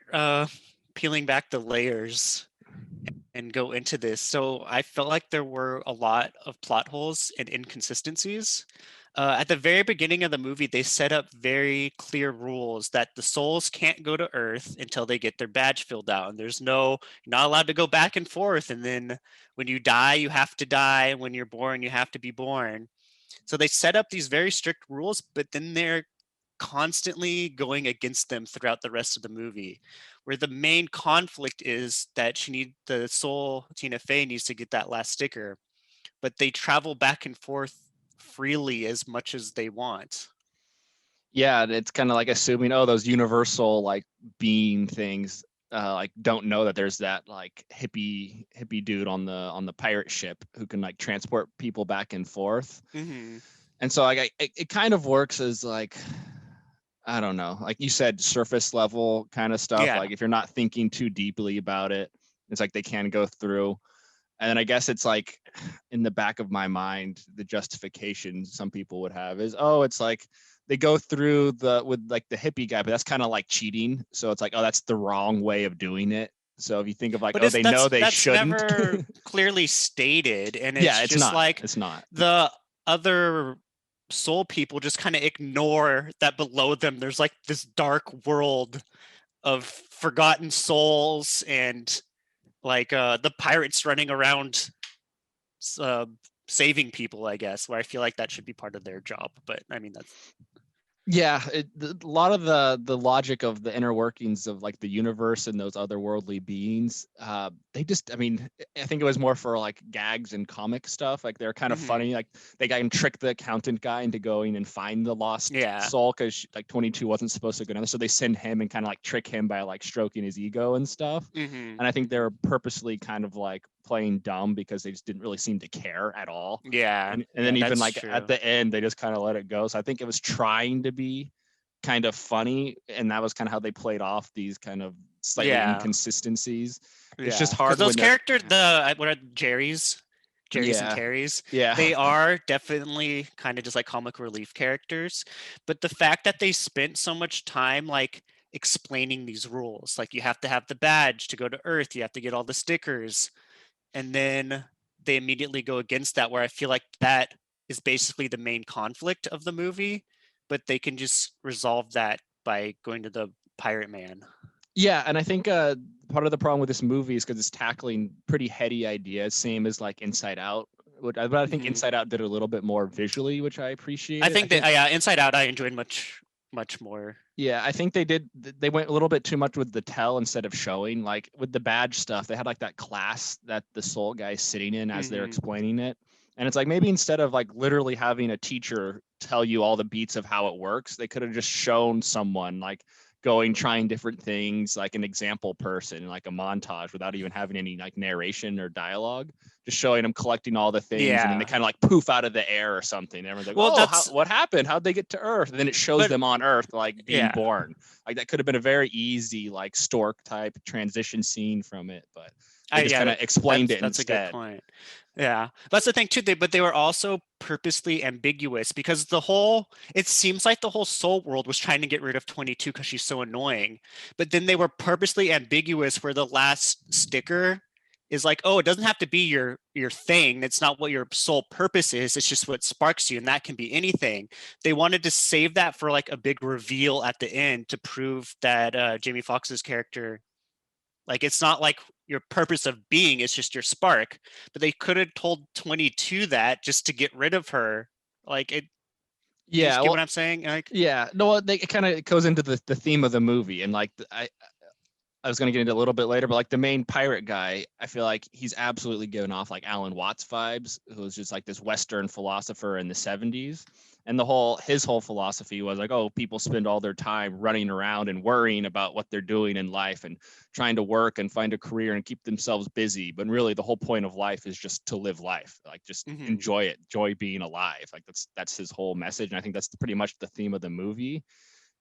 peeling back the layers and go into this. So I felt like there were a lot of plot holes and inconsistencies. At the very beginning of the movie, they set up very clear rules that the souls can't go to Earth until they get their badge filled out. And you're not allowed to go back and forth. And then when you die, you have to die. And when you're born, you have to be born. So they set up these very strict rules, but then they're constantly going against them throughout the rest of the movie, where the main conflict is that the soul Tina Fey needs to get that last sticker, but they travel back and forth freely as much as they want. Yeah, it's kind of like assuming, those universal like being things like don't know that there's that like hippie dude on the pirate ship who can like transport people back and forth. Mm-hmm. And so like it kind of works as like, I don't know, like you said, surface level kind of stuff. Yeah. Like if you're not thinking too deeply about it, it's like they can go through. And then I guess it's like in the back of my mind, the justification some people would have is, it's like they go through with like the hippie guy, but that's kind of like cheating. So it's like, that's the wrong way of doing it. So if you think of like, they know they shouldn't. That's never clearly stated. And it's, it's just not. like it's not. The other soul people just kind of ignore that below them there's like this dark world of forgotten souls and like the pirates running around saving people, I guess, where I feel like that should be part of their job. But I mean, that's a lot of the logic of the inner workings of like the universe and those otherworldly beings, they just, I mean, I think it was more for like gags and comic stuff. Like they're kind of funny. Like they got and trick the accountant guy into going and find the lost soul because like 22 wasn't supposed to go down. So they send him and kind of like trick him by like stroking his ego and stuff. And I think they're purposely kind of like playing dumb because they just didn't really seem to care at all. And then even like true. At the end, they just kind of let it go. So I think it was trying to be kind of funny, and that was kind of how they played off these kind of slightly inconsistencies. It's just hard. Those characters, what are Jerry's and Terry's? They are definitely kind of just like comic relief characters. But the fact that they spent so much time like explaining these rules, like you have to have the badge to go to Earth, you have to get all the stickers, and then they immediately go against that, where I feel like that is basically the main conflict of the movie, but they can just resolve that by going to the pirate man. Yeah, and I think part of the problem with this movie is because it's tackling pretty heady ideas, same as like Inside Out. But I think Inside Out did a little bit more visually, which I appreciate. I think that Inside Out I enjoyed much more. Yeah, I think they went a little bit too much with the tell instead of showing. Like with the badge stuff, they had like that class that the soul guy's sitting in as they're explaining it. And it's like maybe instead of like literally having a teacher tell you all the beats of how it works, they could have just shown someone like trying different things, like an example person, like a montage without even having any like narration or dialogue, just showing them collecting all the things. And then they kind of like poof out of the air or something. Everyone's like, what happened? How'd they get to Earth? And then it shows them on Earth, like being born. Like that could have been a very easy, like stork type transition scene from it. But they just kind of explained it that's instead. That's a good point. Yeah, that's the thing too. But they were also purposely ambiguous because it seems like the whole soul world was trying to get rid of 22 because she's so annoying. But then they were purposely ambiguous where the last sticker is like, it doesn't have to be your thing. It's not what your sole purpose is. It's just what sparks you. And that can be anything. They wanted to save that for like a big reveal at the end to prove that Jamie Foxx's character, like, it's not like your purpose of being, it's just your spark. But they could have told 22 that just to get rid of her. Like it. Yeah, get what I'm saying? Like, yeah, no, it kind of goes into the theme of the movie, and like I was going to get into a little bit later, but like the main pirate guy, I feel like he's absolutely given off like Alan Watts vibes, who was just like this Western philosopher in the 70s. And his whole philosophy was like, oh, people spend all their time running around and worrying about what they're doing in life and trying to work and find a career and keep themselves busy. But really the whole point of life is just to live life, like just enjoy it, joy being alive. Like that's his whole message. And I think that's pretty much the theme of the movie.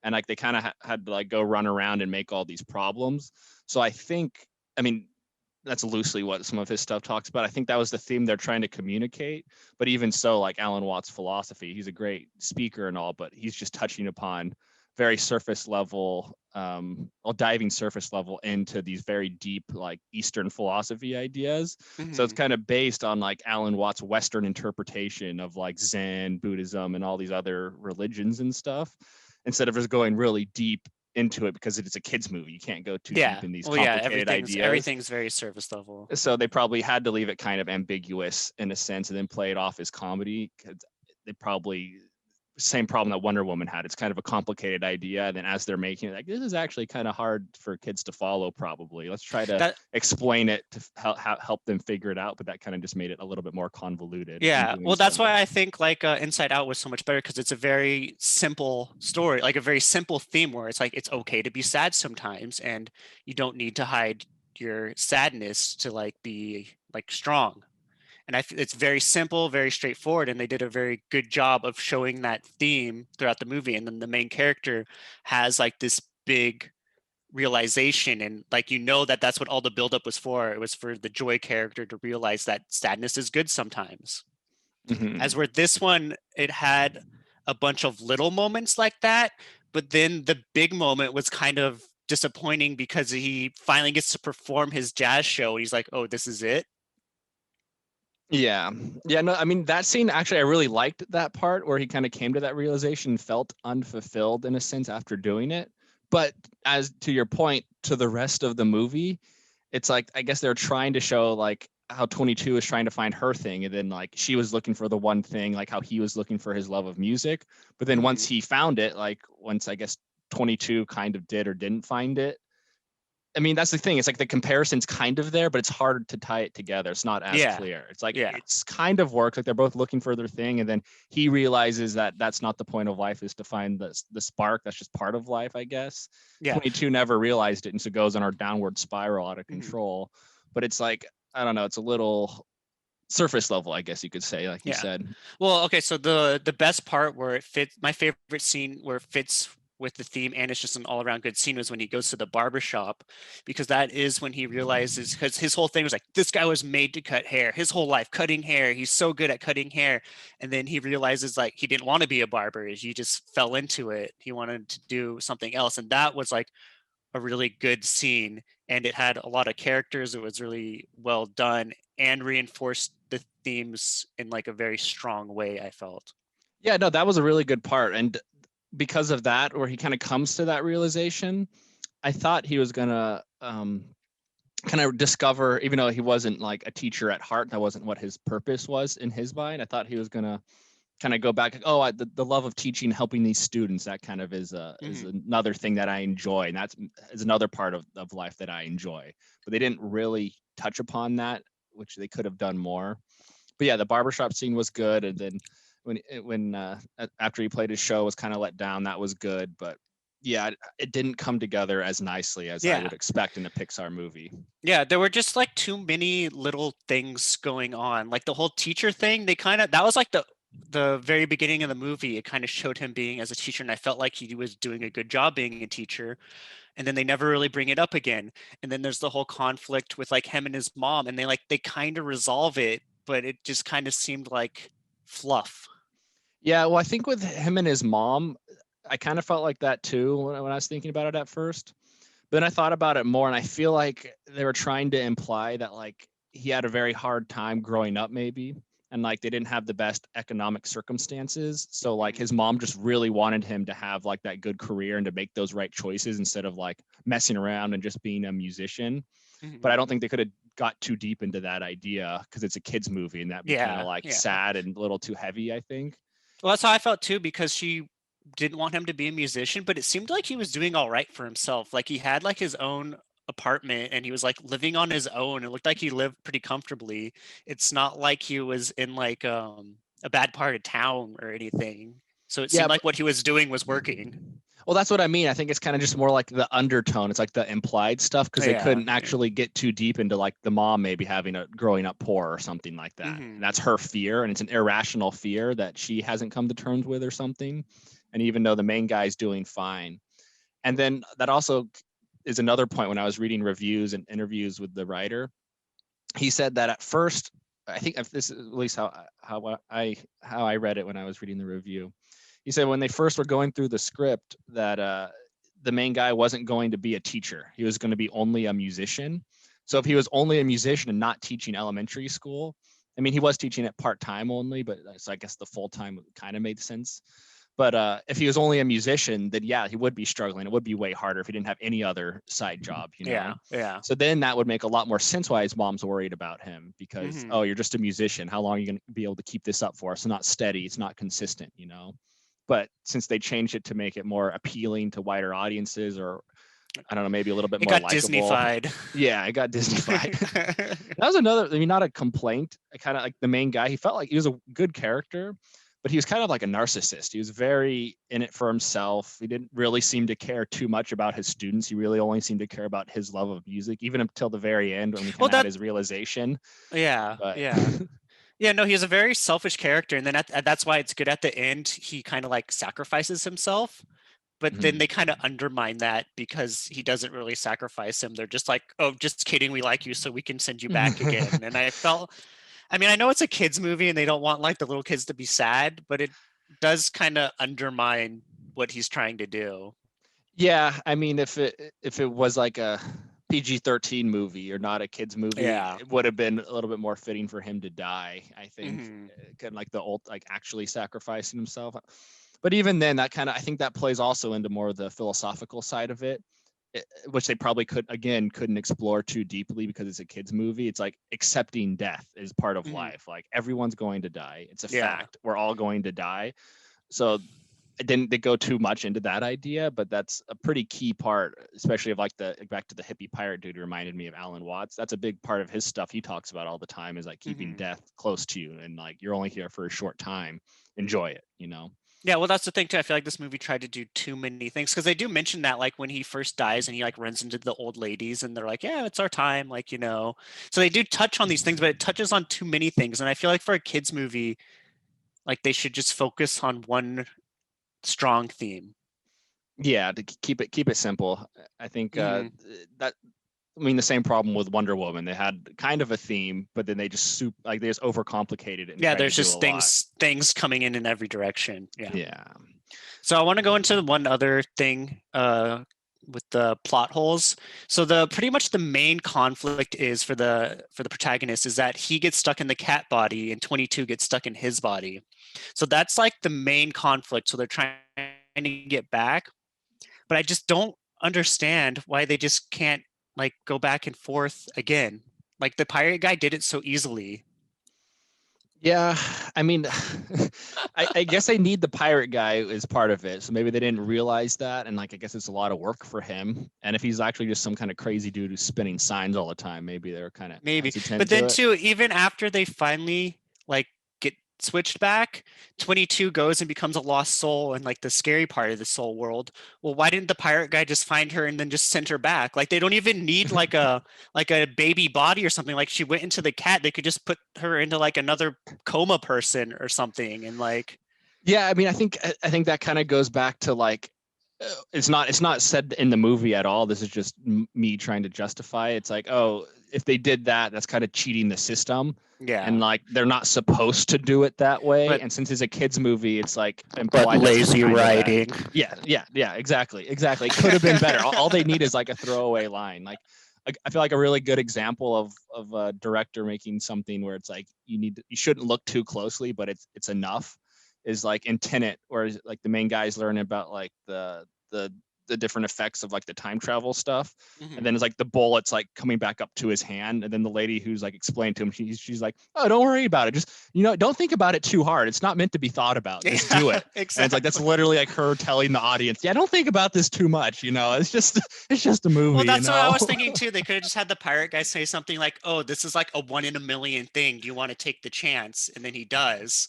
And like they kind of had to like go run around and make all these problems. So I think, I mean, that's loosely what some of his stuff talks about. I think that was the theme they're trying to communicate. But even so, like Alan Watts' philosophy, he's a great speaker and all, but he's just touching upon very surface level, diving surface level into these very deep, like Eastern philosophy ideas. So it's kind of based on like Alan Watts' Western interpretation of like Zen, Buddhism, and all these other religions and stuff, instead of just going really deep into it, because it's a kids movie. You can't go too deep in these complicated ideas. Everything's very surface level. So they probably had to leave it kind of ambiguous in a sense, and then play it off as comedy. They probably same problem that Wonder Woman had. It's kind of a complicated idea, and then as they're making it, like, this is actually kind of hard for kids to follow. Probably let's try to explain it to help them figure it out. But that kind of just made it a little bit more convoluted. Yeah, well, that's why I think like Inside Out was so much better, because it's a very simple story, like a very simple theme where it's like it's okay to be sad sometimes, and you don't need to hide your sadness to like be like strong. And it's very simple, very straightforward, and they did a very good job of showing that theme throughout the movie. And then the main character has like this big realization, and like that's what all the buildup was for. It was for the Joy character to realize that sadness is good sometimes. As where this one, it had a bunch of little moments like that, but then the big moment was kind of disappointing because he finally gets to perform his jazz show. He's like, oh, this is it. Yeah. No, I mean, that scene, actually, I really liked that part where he kind of came to that realization, felt unfulfilled in a sense after doing it. But as to your point, to the rest of the movie, it's like, I guess they're trying to show like how 22 is trying to find her thing. And then like she was looking for the one thing, like how he was looking for his love of music. But then once he found it, like once I guess 22 kind of did or didn't find it, I mean, that's the thing. It's like the comparison's kind of there, but it's hard to tie it together. It's not as clear. It's like it's kind of works. Like they're both looking for their thing, and then he realizes that that's not the point of life, is to find the spark. That's just part of life, I guess. 22 never realized it, and so goes on our downward spiral out of control. But it's like, I don't know. It's a little surface level, I guess you could say, like you said. Well, okay. So the best part where it fits, my favorite scene where it fits with the theme, and it's just an all-around good scene, was when he goes to the barber shop, because that is when he realizes, because his whole thing was like, this guy was made to cut hair his whole life, cutting hair, he's so good at cutting hair. And then he realizes like he didn't want to be a barber, he just fell into it, he wanted to do something else. And that was like a really good scene, and it had a lot of characters. It was really well done and reinforced the themes in like a very strong way, I felt. Yeah, no, that was a really good part. And because of that, where he kind of comes to that realization, I thought he was gonna kind of discover, even though he wasn't like a teacher at heart, that wasn't what his purpose was in his mind. I thought he was gonna kind of go back, like, the love of teaching, helping these students, that kind of is another thing that I enjoy, and is another part of life that I enjoy. But they didn't really touch upon that, which they could have done more. But yeah, the barbershop scene was good, and then when after he played his show, was kind of let down. That was good, but yeah, it didn't come together as nicely as I would expect in a Pixar movie. Yeah, there were just like too many little things going on. Like the whole teacher thing, that was like the very beginning of the movie. It kind of showed him being as a teacher, and I felt like he was doing a good job being a teacher. And then they never really bring it up again. And then there's the whole conflict with like him and his mom, and they kind of resolve it, but it just kind of seemed like fluff. Yeah, well, I think with him and his mom, I kind of felt like that too when I was thinking about it at first. But then I thought about it more, and I feel like they were trying to imply that like he had a very hard time growing up, maybe, and like they didn't have the best economic circumstances. So like his mom just really wanted him to have like that good career and to make those right choices instead of like messing around and just being a musician. But I don't think they could have got too deep into that idea, because it's a kids movie, and that'd be kind of like sad and a little too heavy, I think. Well, that's how I felt too, because she didn't want him to be a musician, but it seemed like he was doing all right for himself. Like he had like his own apartment and he was like living on his own. It looked like he lived pretty comfortably. It's not like he was in like a bad part of town or anything. So it Yeah, seemed like what he was doing was working. well, that's what I mean. I think it's kind of just more like the undertone. It's like the implied stuff because they couldn't Yeah. actually get too deep into like the mom maybe having a growing up poor or something like that. Mhm. And that's her fear, and it's an irrational fear that she hasn't come to terms with or something. And even though the main guy's doing fine, and then that also is another point when I was reading reviews and interviews with the writer. He said that at first, I think if this is at least how I read it when I was reading the review. He said when they first were going through the script that the main guy wasn't going to be a teacher. He was going to be only a musician. So if he was only a musician and not teaching elementary school, I mean, he was teaching it part-time only, but so I guess the full-time kind of made sense. But if he was only a musician, then yeah, he would be struggling. It would be way harder if he didn't have any other side job, you know? Yeah. Yeah. So then that would make a lot more sense why his mom's worried about him because, Mhm. oh, you're just a musician. How long are you going to be able to keep this up for? It's not steady. It's not consistent, you know? But since they changed it to make it more appealing to wider audiences or I don't know, maybe a little bit It more got likable. Disney-fied. Yeah, it got Disney-fied. That was another, I mean, not a complaint. I kind of like the main guy. He felt like he was a good character, but he was kind of like a narcissist. He was very in it for himself. He didn't really seem to care too much about his students. He really only seemed to care about his love of music, even until the very end when he kind Well, of had that his realization. yeah, But yeah. Yeah, no, he's a very selfish character, and then that's why it's good at the end. He kind of like sacrifices himself, but then Mhm. they kind of undermine that because he doesn't really sacrifice him. They're just like, "Oh, just kidding, we like you, so we can send you back again." And I mean, I know it's a kids movie, and they don't want like the little kids to be sad, but it does kind of undermine what he's trying to do. Yeah, I mean, if it was like a PG-13 movie or not a kids movie, Yeah. it would have been a little bit more fitting for him to die. I think, Mhm. kind of like the old, like actually sacrificing himself. But even then, that kind of I think that plays also into more of the philosophical side of it, which they probably couldn't explore too deeply because it's a kids movie. It's like accepting death is part of Mhm. life. Like everyone's going to die. It's a Yeah. fact. We're all going to die. So it didn't they go too much into that idea, but that's a pretty key part, especially of like the back to the hippie pirate dude who reminded me of Alan Watts. That's a big part of his stuff he talks about all the time is like keeping Mhm. death close to you and like you're only here for a short time. Enjoy it, you know? Yeah, well, that's the thing too. I feel like this movie tried to do too many things because they do mention that, like when he first dies and he like runs into the old ladies and they're like, "Yeah, it's our time," like you know. So they do touch on these things, but it touches on too many things. And I feel like for a kids movie, like they should just focus on one strong theme. Yeah, to keep it simple. I think Hmm. that I mean the same problem with Wonder Woman. They had kind of a theme, but then they just they just overcomplicated it and Yeah, tried to there's do a just lot. things coming in every direction. Yeah. Yeah. So I want to go into one other thing with the plot holes. So the pretty much the main conflict is for the protagonist is that he gets stuck in the cat body and 22 gets stuck in his body. So that's like the main conflict. So they're trying to get back, but I just don't understand why they just can't like go back and forth again. Like the pirate guy did it so easily. Yeah, I mean, I guess they need the pirate guy as part of it. So maybe they didn't realize that, and like I guess it's a lot of work for him. And if he's actually just some kind of crazy dude who's spinning signs all the time, maybe they're kind of Maybe. hesitant But to then it. too, even after they finally like get switched back, 22 goes and becomes a lost soul in like the scary part of the soul world. Well, why didn't the pirate guy just find her and then just send her back? Like they don't even need like a baby body or something. Like she went into the cat, they could just put her into like another coma person or something and like Yeah, I mean, I think that kind of goes back to like it's not said in the movie at all. This is just me trying to justify it. It's like, oh, if they did that, that's kind of cheating the system. And yeah. like they're not supposed to do it that way. But And since it's a kids movie, it's like implied that's lazy kind of that. writing. Yeah, exactly. It could have been better. All they need is like a throwaway line. Like I feel like a really good example of a director making something where it's like you shouldn't look too closely, but it's enough is like in Tenet, where like the main guy's learning about like the the different effects of like the time travel stuff. Mhm. And then it's like the bullets like coming back up to his hand. And then the lady who's like explained to him, she's like, oh, don't worry about it. Just, don't think about it too hard. It's not meant to be thought about. Just do it. Exactly. And it's like, that's literally like her telling the audience, yeah, don't think about this too much. It's just a movie. Well, that's what I was thinking too. They could have just had the pirate guy say something like, oh, this is like a 1 in a million thing. Do you want to take the chance? And then he does.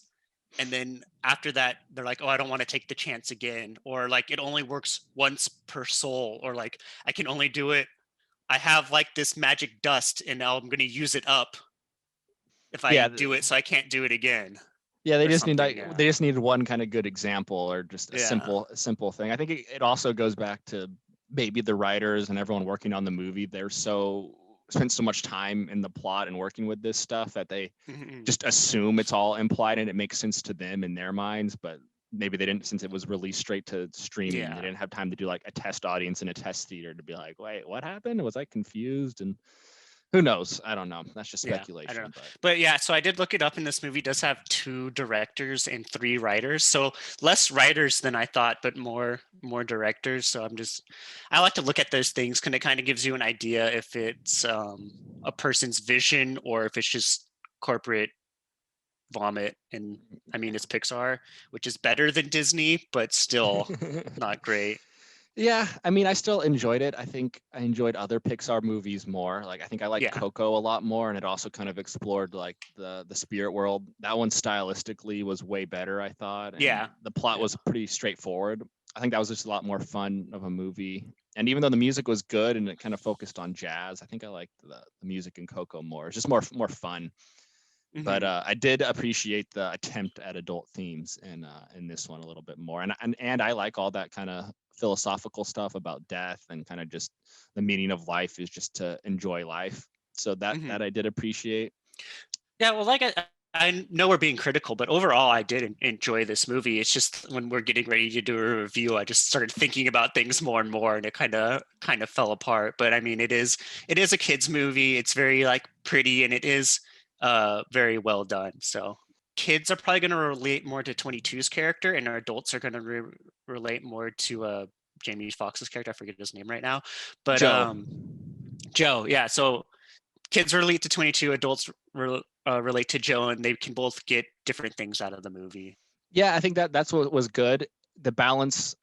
And then after that, they're like, oh, I don't want to take the chance again. Or like, it only works once per soul. Or like, I can only do it. I have like this magic dust and now I'm going to use it up if I do it. So I can't do it again. Yeah, they just need they just needed one kind of good example or just a simple thing. I think it also goes back to maybe the writers and everyone working on the movie. They're spent so much time in the plot and working with this stuff that they just assume it's all implied and it makes sense to them in their minds, but maybe they didn't, since it was released straight to streaming. They didn't have time to do like a test audience in a test theater to be like, wait, what happened? Was I confused? And who knows? I don't know. That's just speculation. I don't know. But yeah, so I did look it up, and this movie does have 2 directors and 3 writers. So less writers than I thought, but more directors. So I like to look at those things because it kind of gives you an idea if it's a person's vision or if it's just corporate vomit. And I mean, it's Pixar, which is better than Disney, but still not great. Yeah, I mean, I still enjoyed it. I think I enjoyed other Pixar movies more. Like, I think I liked Coco a lot more, and it also kind of explored like the spirit world. That one stylistically was way better, I thought. And the plot was pretty straightforward. I think that was just a lot more fun of a movie. And even though the music was good and it kind of focused on jazz, I think I liked the music in Coco more. It's just more fun. But I did appreciate the attempt at adult themes in this one a little bit more. And I like all that kind of philosophical stuff about death and kind of just the meaning of life is just to enjoy life. So that I did appreciate. Yeah, well, like I know we're being critical, but overall I did enjoy this movie. It's just when we're getting ready to do a review, I just started thinking about things more and more, and it kind of fell apart. But I mean, it is a kids movie. It's very like pretty, and it is very well done. So kids are probably going to relate more to 22's character, and our adults are going to relate more to Jamie Foxx's character. I forget his name right now, but Joe. Yeah, so kids relate to 22, adults relate to Joe, and they can both get different things out of the movie. Yeah, I think that's what was good. The balance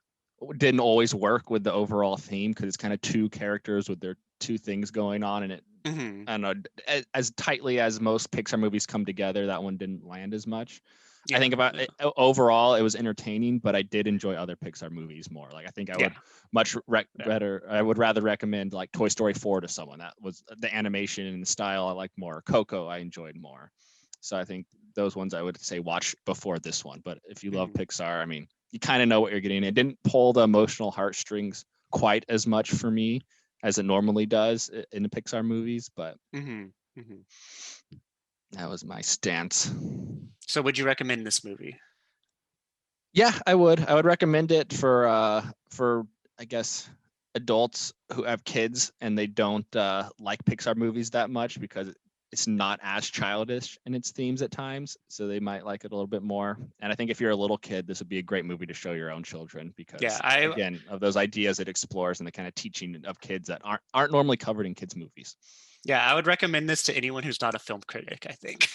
didn't always work with the overall theme because it's kind of 2 characters with their 2 things going on, and it I don't know, as tightly as most Pixar movies come together, that one didn't land as much. I think about it, overall, it was entertaining, but I did enjoy other Pixar movies more. Like, I think I would much rather recommend like Toy Story 4 to someone. That was the animation and the style I liked more. Coco I enjoyed more. So I think those ones I would say watch before this one. But if you love Pixar, I mean, you kind of know what you're getting. It didn't pull the emotional heartstrings quite as much for me as it normally does in the Pixar movies, but that was my stance. So would you recommend this movie? Yeah, I would. I would recommend it for I guess adults who have kids and they don't like Pixar movies that much because it's not as childish in its themes at times, so they might like it a little bit more. And I think if you're a little kid, this would be a great movie to show your own children because again, of those ideas it explores and the kind of teaching of kids that aren't normally covered in kids movies. Yeah, I would recommend this to anyone who's not a film critic, I think.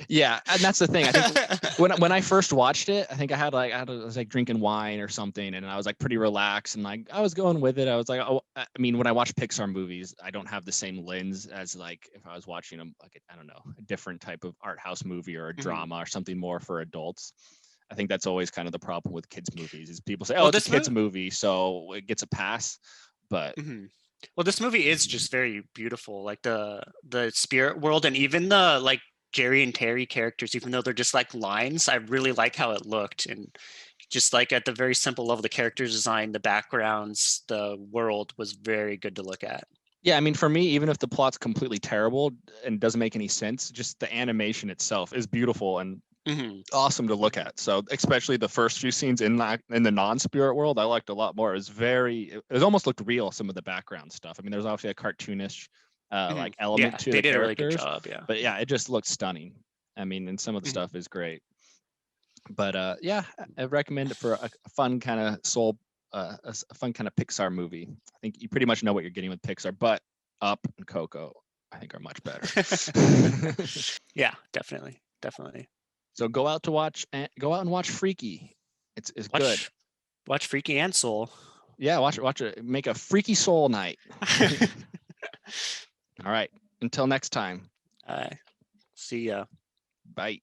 Yeah, and that's the thing. I think when I first watched it, I think I was like drinking wine or something, and I was like pretty relaxed and like I was going with it. I was like, oh, I mean, when I watch Pixar movies, I don't have the same lens as like if I was watching a different type of art house movie or a drama or something more for adults. I think that's always kind of the problem with kids movies is people say, oh, it's a kids movie, so it gets a pass, but. Well, this movie is just very beautiful, like the spirit world and even the like Jerry and Terry characters, even though they're just like lines, I really like how it looked. And just like at the very simple level, the character design, the backgrounds, the world was very good to look at. Yeah, I mean, for me, even if the plot's completely terrible and doesn't make any sense, just the animation itself is beautiful and awesome to look at. So especially the first few scenes in the non-spirit world, I liked a lot more. It almost looked real, some of the background stuff. I mean, there's obviously a cartoonish like element to the characters. They did a really good job, But yeah, it just looked stunning. I mean, and some of the stuff is great. But yeah, I recommend it for a fun kind of soul a fun kind of Pixar movie. I think you pretty much know what you're getting with Pixar, but Up and Coco, I think, are much better. Yeah, definitely. So go out and watch Freaky. It's good. Watch Freaky and Soul. Yeah, watch it. Make a Freaky Soul night. All right. Until next time. See ya. Bye.